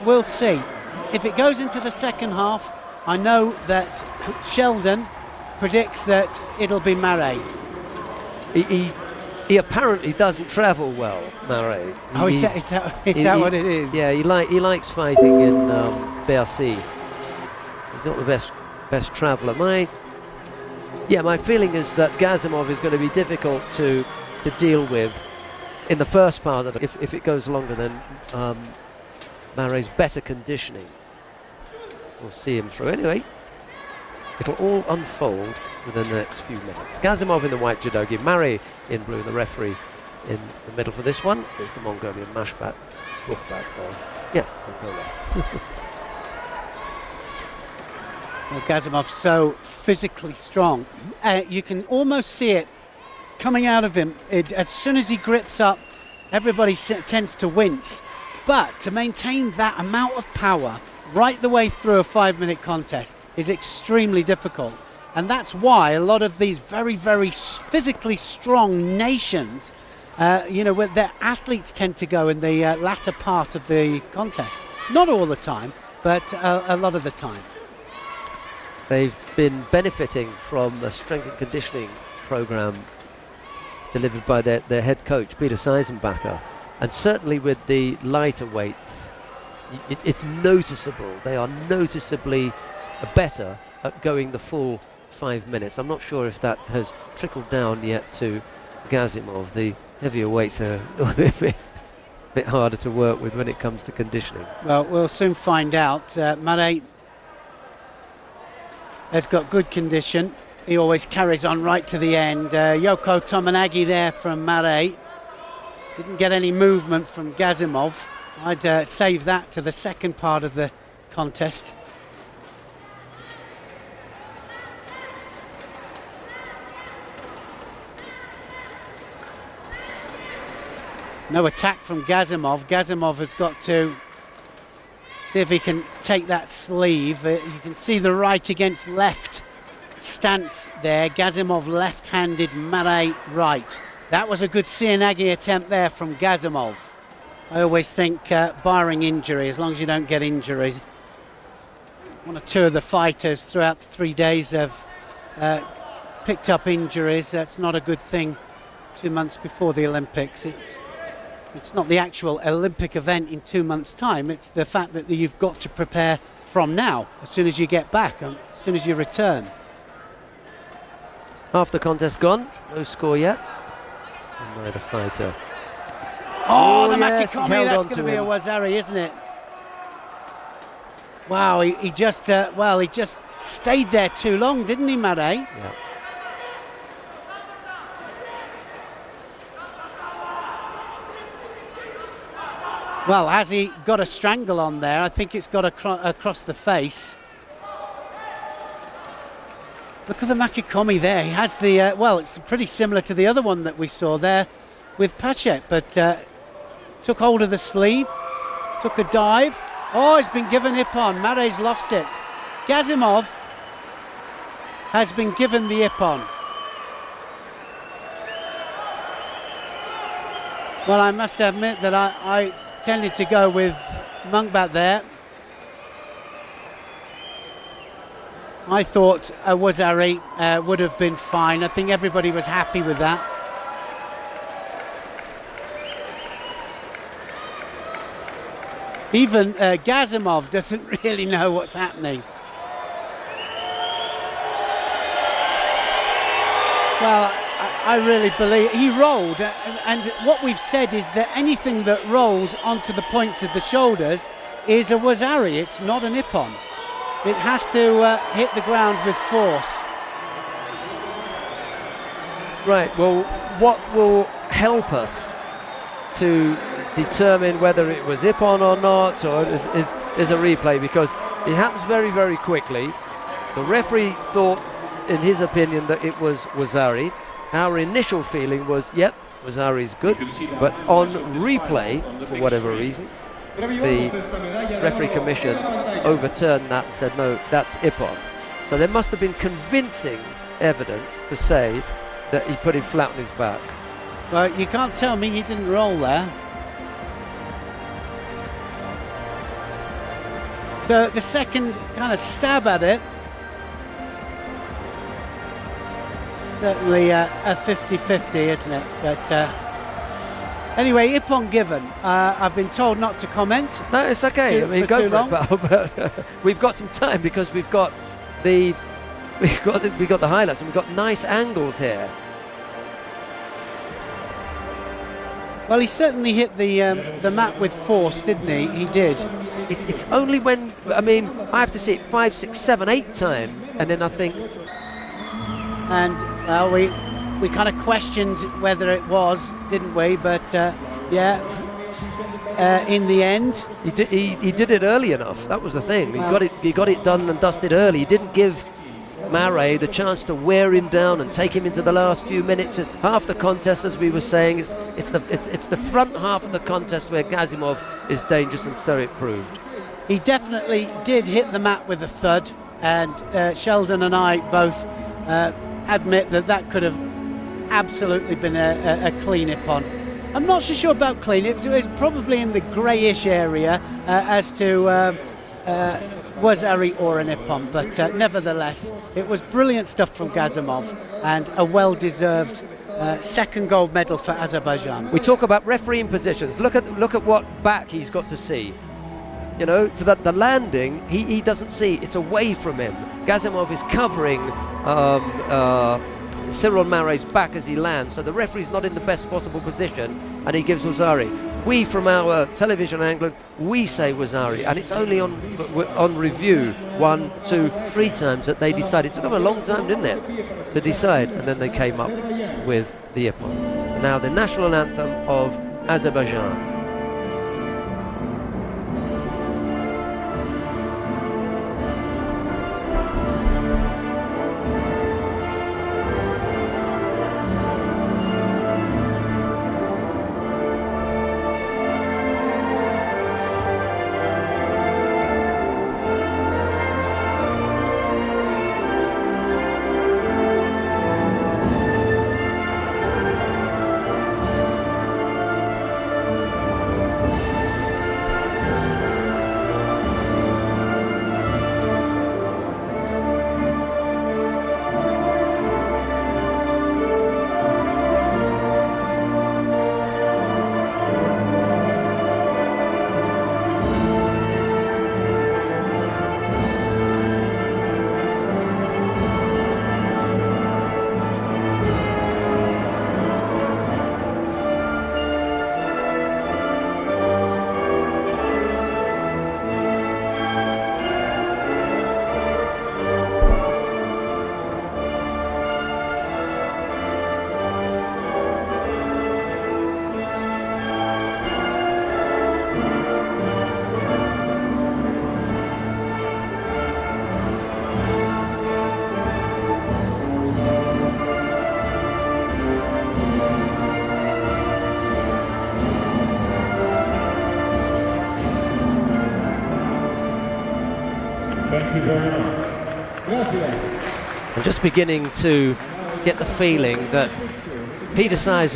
we'll see. If it goes into the second half, I know that Sheldon predicts that it'll be Maret. He apparently doesn't travel well, Maret. Is that what it is? Yeah, he likes fighting in Bercy. He's not the best traveller. My feeling is that Gasimov is going to be difficult to deal with in the first part. That if it goes longer, then Maret's better conditioning will see him through. Anyway, it'll all unfold within the next few minutes. Gasimov in the white judogi, Maret in blue, the referee in the middle for this one. There's the Mongolian Mashbat Bukhbat of Mongolia. Well, Gasimov's so physically strong. You can almost see it coming out of him. As soon as he grips up, everybody tends to wince. But to maintain that amount of power right the way through a 5-minute contest is extremely difficult. And that's why a lot of these very, very physically strong nations, where their athletes tend to go in the latter part of the contest. Not all the time, but a lot of the time. They've been benefiting from a strength and conditioning program delivered by their head coach, Peter Seisenbacher. And certainly with the lighter weights, it's noticeable. They are noticeably better at going the full 5 minutes. I'm not sure if that has trickled down yet to Gasimov. The heavier weights are a bit harder to work with when it comes to conditioning. Well, we'll soon find out. Maret has got good condition. He always carries on right to the end. Yoko Tominagi there from Maret. Didn't get any movement from Gasimov. I'd save that to the second part of the contest. No attack from Gasimov. Gasimov has got to see if he can take that sleeve. You can see the right against left stance there. Gasimov left-handed, Maret right. That was a good Sianagi attempt there from Gasimov. I always think barring injury, as long as you don't get injuries. One or two of the fighters throughout the 3 days have picked up injuries. That's not a good thing 2 months before the Olympics. It's not the actual Olympic event in 2 months' time. It's the fact that you've got to prepare from now, as soon as you get back, as soon as you return. Half the contest gone, no score yet. And neither fighter. Oh, the Makikomi, that's going to be a Wazari, isn't it? Wow, he just stayed there too long, didn't he, Maret? Yeah. Well, has he got a strangle on there? I think it's got across the face. Look at the Makikomi there. He has the, it's pretty similar to the other one that we saw there with Pachet, but took hold of the sleeve, took a dive. Oh, he's been given ippon. Maret's lost it. Gasimov has been given the ippon. Well, I must admit that I tended to go with Mungbat there. I thought Wazari would have been fine. I think everybody was happy with that. Even Gasimov doesn't really know what's happening. Well, I really believe he rolled, and what we've said is that anything that rolls onto the points of the shoulders is a Wazari. It's not an ippon. It has to hit the ground with force. Right, well, what will help us to determine whether it was ippon or not, or is a replay, because it happens very, very quickly. The referee thought, in his opinion, that it was Wazari. Our initial feeling was, yep, Wazari's good, but on replay, for whatever reason, the referee commission overturned that and said, no, that's ippon. So there must have been convincing evidence to say that he put him flat on his back. Well, you can't tell me he didn't roll there. So the second kind of stab at it, certainly a 50-50, isn't it? But anyway, ippon given. I've been told not to comment. No, it's okay. Go for it, but we've got some time because we've got the highlights and we've got nice angles here. Well, he certainly hit the mat with force, didn't he? He did. It's only when, I have to see it 5, 6, 7, 8 times, and then I think. And well, we kind of questioned whether it was, didn't we? But in the end, he did it early enough. That was the thing. He got it done and dusted early. He didn't give Maret the chance to wear him down and take him into the last few minutes. It's half the contest, as we were saying. It's the front half of the contest where Gasimov is dangerous, and so it proved. He definitely did hit the mat with a thud, and Sheldon and I both admit that could have absolutely been a clean ippon. I'm not so sure about clean. It was probably in the greyish area as to Wazari or an ippon, but nevertheless, it was brilliant stuff from Gasimov and a well-deserved second gold medal for Azerbaijan. We talk about refereeing positions. Look at what back he's got to see. You know, for the landing, he doesn't see. It's away from him. Gasimov is covering Cyrille Maret's back as he lands, so the referee's not in the best possible position, and he gives Wazari. We, from our television angle, we say Wazari, and it's only on review 1, 2, 3 times that they decided. It took them a long time, didn't it, to decide, and then they came up with the ippon. Now the national anthem of Azerbaijan. Thank you very much. Gracias. I'm just beginning to get the feeling that Peter Seisenbacher